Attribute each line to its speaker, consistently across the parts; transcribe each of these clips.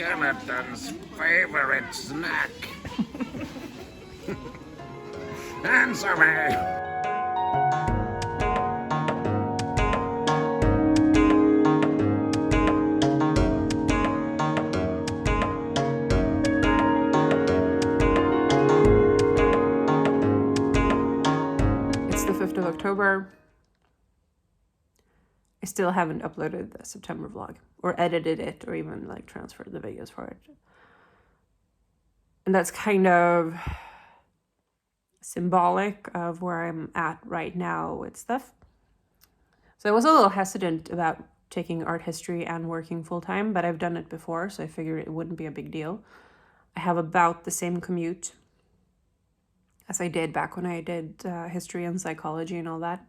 Speaker 1: skeleton's favorite snack. Answer me.
Speaker 2: It's the 5th of October. I still haven't uploaded the September vlog or edited it or even like transferred the videos for it. And that's kind of symbolic of where I'm at right now with stuff. So I was a little hesitant about taking art history and working full-time, but I've done it before, so I figured it wouldn't be a big deal. I have about the same commute as I did back when I did history and psychology and all that.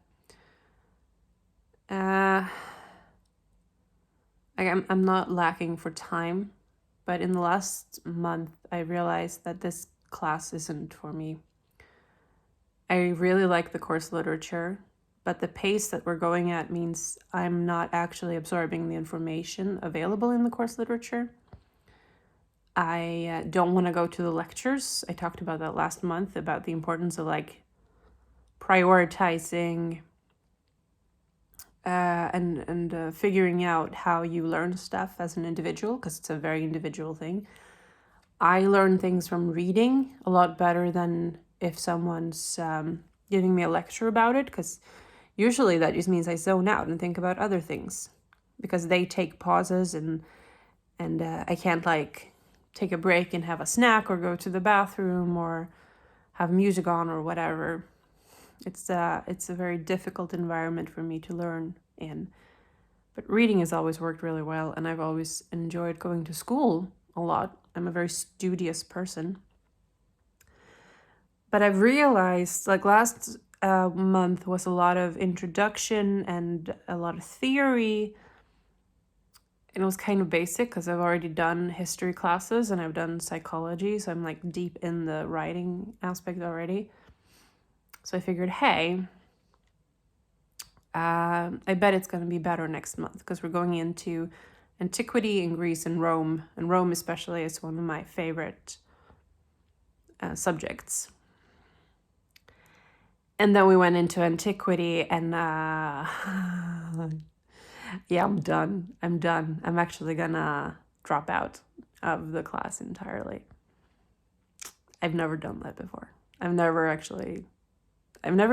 Speaker 2: I'm not lacking for time, but in the last month, I realized that this class isn't for me. I really like the course literature, but the pace that we're going at means I'm not actually absorbing the information available in the course literature. I don't want to go to the lectures. I talked about that last month, about the importance of like prioritizing and figuring out how you learn stuff as an individual, because it's a very individual thing. I learn things from reading a lot better than if someone's giving me a lecture about it, because usually that just means I zone out and think about other things, because they take pauses and I can't like take a break and have a snack or go to the bathroom or have music on or whatever. It's a very difficult environment for me to learn in. But reading has always worked really well, and I've always enjoyed going to school a lot. I'm a very studious person. But I've realized, like last month was a lot of introduction and a lot of theory. And it was kind of basic because I've already done history classes and I've done psychology, so I'm like deep in the writing aspect already. So I figured, hey, I bet it's going to be better next month because we're going into antiquity in Greece and Rome especially is one of my favorite subjects. And then we went into antiquity and yeah, I'm done. I'm actually gonna drop out of the class entirely. I've never done that before. I've never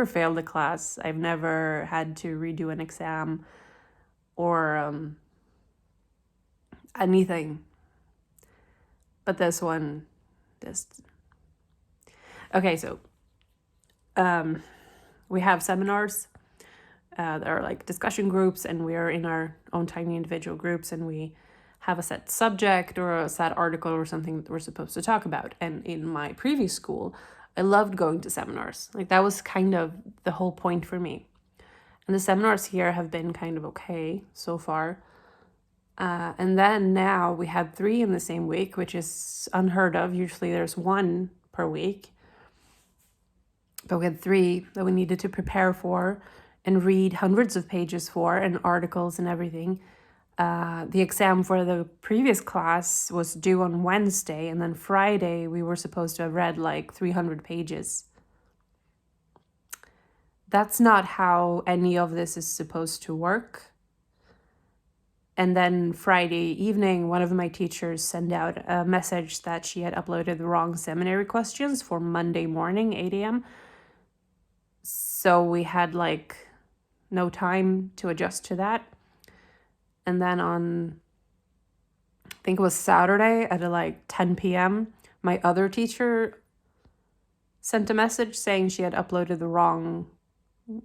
Speaker 2: failed a class. I've never had to redo an exam or anything. But this one, okay, so we have seminars that are like discussion groups, and we are in our own tiny individual groups, and we have a set subject or a set article or something that we're supposed to talk about. And in my previous school, I loved going to seminars. Like that was kind of the whole point for me. And the seminars here have been kind of okay so far. And then now we had 3 in the same week, which is unheard of. Usually there's 1 per week. But we had 3 that we needed to prepare for and read hundreds of pages for, and articles and everything. The exam for the previous class was due on Wednesday, and then Friday we were supposed to have read like 300 pages. That's not how any of this is supposed to work. And then Friday evening, one of my teachers sent out a message that she had uploaded the wrong seminary questions for Monday morning, 8 a.m. So we had like no time to adjust to that. And then on, I think it was Saturday at like 10 p.m., my other teacher sent a message saying she had uploaded the wrong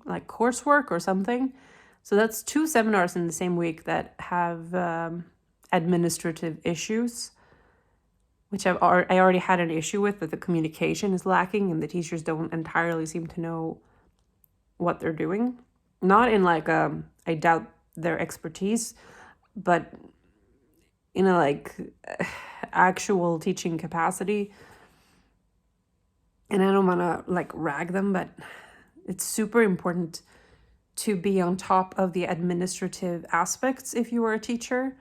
Speaker 2: like coursework or something. So that's 2 seminars in the same week that have administrative issues, which I already had an issue with, that the communication is lacking and the teachers don't entirely seem to know what they're doing. Not in like, I doubt their expertise, but in a like actual teaching capacity. And I don't want to like rag them, but it's super important to be on top of the administrative aspects if you are a teacher.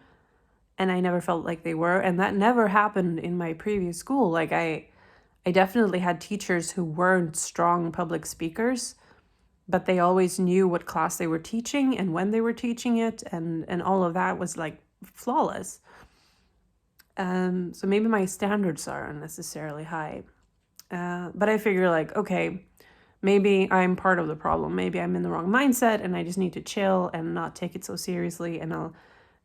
Speaker 2: and I never felt like they were. And that never happened in my previous school. Like I definitely had teachers who weren't strong public speakers, but they always knew what class they were teaching and when they were teaching it, and all of that was like flawless. So maybe my standards are unnecessarily high. But I figure like, okay, maybe I'm part of the problem. Maybe I'm in the wrong mindset and I just need to chill and not take it so seriously, and I'll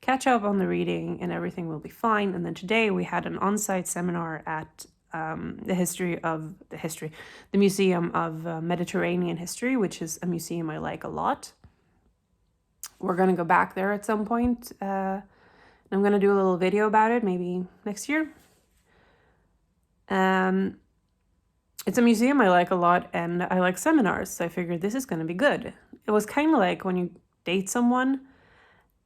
Speaker 2: catch up on the reading and everything will be fine. And then today we had an on-site seminar at the Museum of Mediterranean History, which is a museum I like a lot. We're going to go back there at some point. I'm going to do a little video about it, maybe next year. It's a museum I like a lot, and I like seminars, so I figured this is going to be good. It was kind of like when you date someone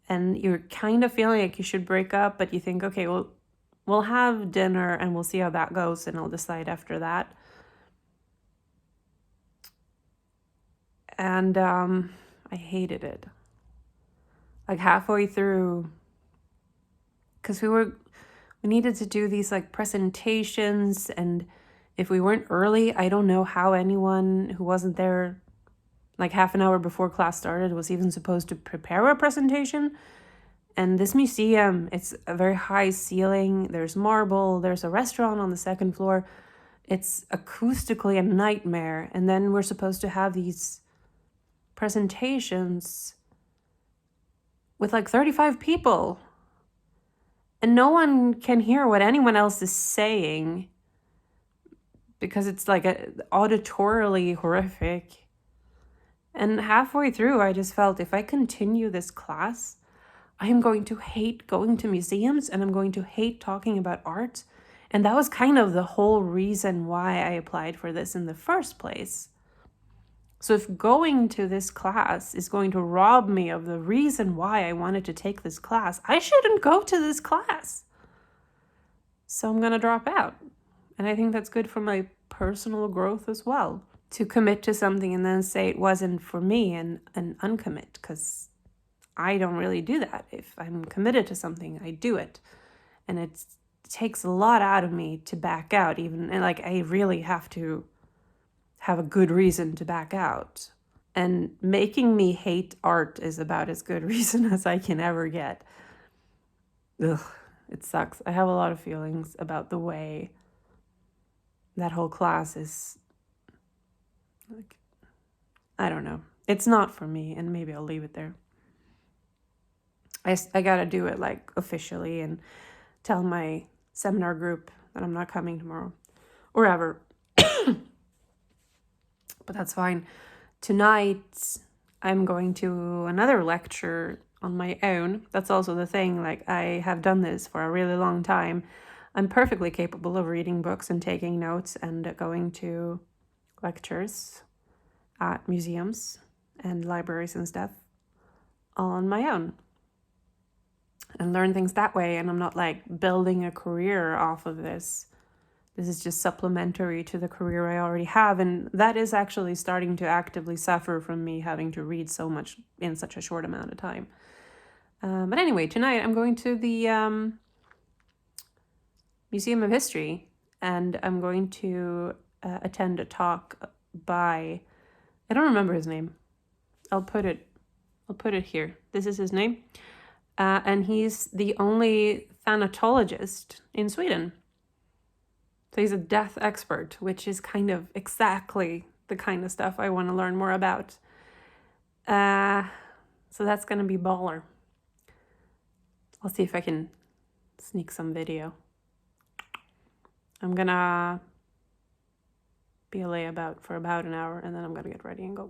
Speaker 2: and you're kind of feeling like you should break up, but you think, okay, well, we'll have dinner and we'll see how that goes, and I'll decide after that. And I hated it. Like halfway through, because we needed to do these like presentations, and if we weren't early, I don't know how anyone who wasn't there like half an hour before class started was even supposed to prepare a presentation. And this museum, it's a very high ceiling, there's marble, there's a restaurant on the second floor. It's acoustically a nightmare. And then we're supposed to have these presentations with like 35 people. And no one can hear what anyone else is saying because it's like auditorily horrific. And halfway through, I just felt if I continue this class, I am going to hate going to museums and I'm going to hate talking about art. And that was kind of the whole reason why I applied for this in the first place. So if going to this class is going to rob me of the reason why I wanted to take this class, I shouldn't go to this class. So I'm going to drop out. And I think that's good for my personal growth as well. To commit to something and then say it wasn't for me and uncommit, because I don't really do that. If I'm committed to something, I do it. And it takes a lot out of me to back out, even, and like I really have to have a good reason to back out. And making me hate art is about as good reason as I can ever get. Ugh, it sucks. I have a lot of feelings about the way that whole class is. Like, I don't know. It's not for me, and maybe I'll leave it there. I gotta do it like officially and tell my seminar group that I'm not coming tomorrow or ever. But that's fine. Tonight, I'm going to another lecture on my own. That's also the thing. Like, I have done this for a really long time. I'm perfectly capable of reading books and taking notes and going to lectures at museums and libraries and stuff all on my own and learn things that way. And I'm not like building a career off of this. This is just supplementary to the career I already have. And that is actually starting to actively suffer from me having to read so much in such a short amount of time. But anyway, tonight I'm going to the Museum of History, and I'm going to attend a talk by, I don't remember his name. I'll put it here. This is his name. And he's the only thanatologist in Sweden. So he's a death expert, which is kind of exactly the kind of stuff I want to learn more about. So that's going to be baller. I'll see if I can sneak some video. I'm going to be away for about an hour, and then I'm going to get ready and go.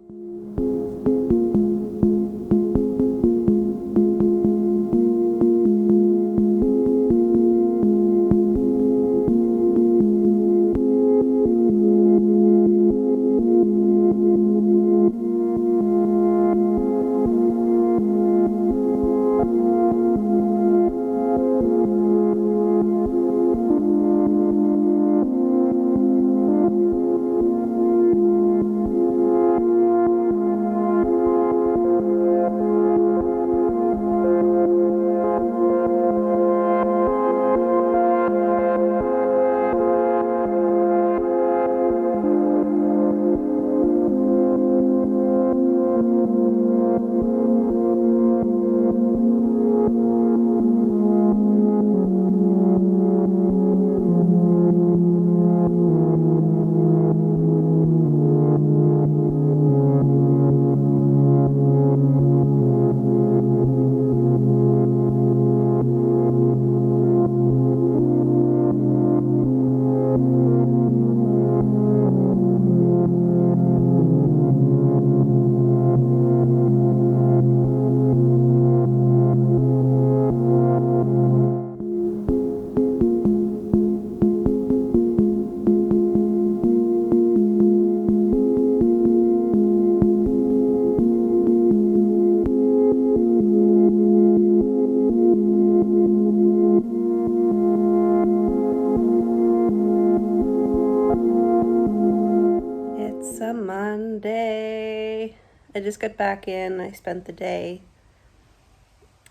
Speaker 2: I just got back in. I spent the day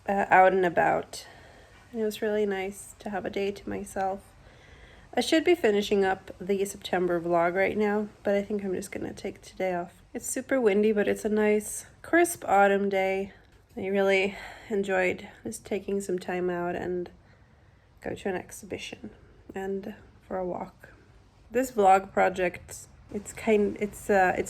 Speaker 2: out and about. And it was really nice to have a day to myself. I should be finishing up the September vlog right now, but I think I'm just gonna take today off. It's super windy, but it's a nice, crisp autumn day. I really enjoyed just taking some time out and go to an exhibition and for a walk. This vlog project, it's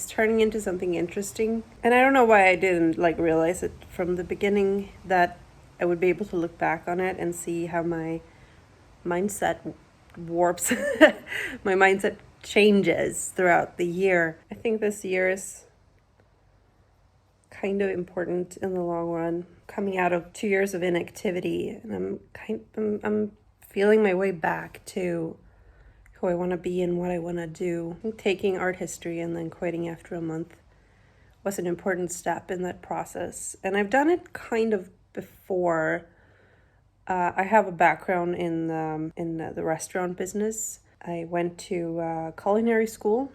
Speaker 2: turning into something interesting, and I don't know why I didn't realize it from the beginning that I would be able to look back on it and see how my mindset warps, my mindset changes throughout the year. I think this year is kind of important in the long run. Coming out of 2 years of inactivity, and I'm feeling my way back to who I want to be and what I want to do. Taking art history and then quitting after a month was an important step in that process, and I've done it kind of before. I have a background in the restaurant business. I went to culinary school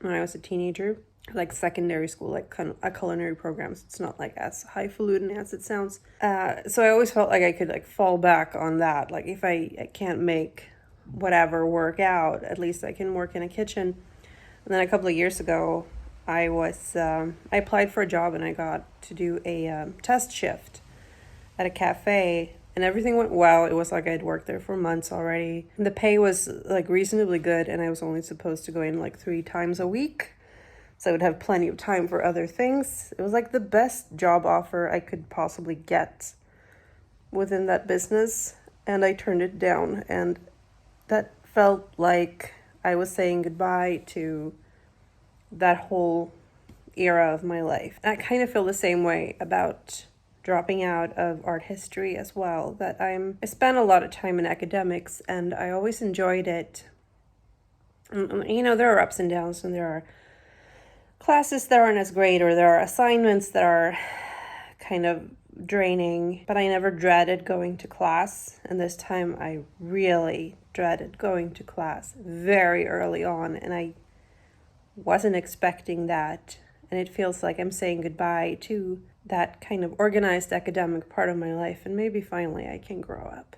Speaker 2: when I was a teenager, like secondary school, like kind of a culinary program. So it's not like as highfalutin as it sounds. So I always felt like I could fall back on that. Like if I can't make whatever work out, at least I can work in a kitchen. And then a couple of years ago, I applied for a job and I got to do a test shift at a cafe. And everything went well. It was like I'd worked there for months already. And the pay was reasonably good, and I was only supposed to go in 3 times a week. So I would have plenty of time for other things. It was the best job offer I could possibly get within that business. And I turned it down. And that felt like I was saying goodbye to that whole era of my life. I kind of feel the same way about dropping out of art history as well, that I spent a lot of time in academics and I always enjoyed it. There are ups and downs, and there are classes that aren't as great, or there are assignments that are kind of draining, but I never dreaded going to class. And this time I really dreaded going to class very early on, and I wasn't expecting that. And it feels like I'm saying goodbye to that kind of organized academic part of my life, and maybe finally I can grow up.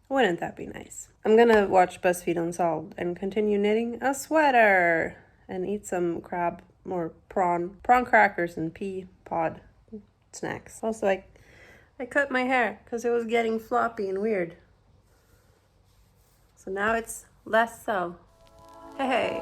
Speaker 2: Wouldn't that be nice? I'm gonna watch BuzzFeed Unsolved and continue knitting a sweater and eat some crab or prawn crackers and pea pod snacks. Also, I cut my hair because it was getting floppy and weird. So now it's less so. Hey.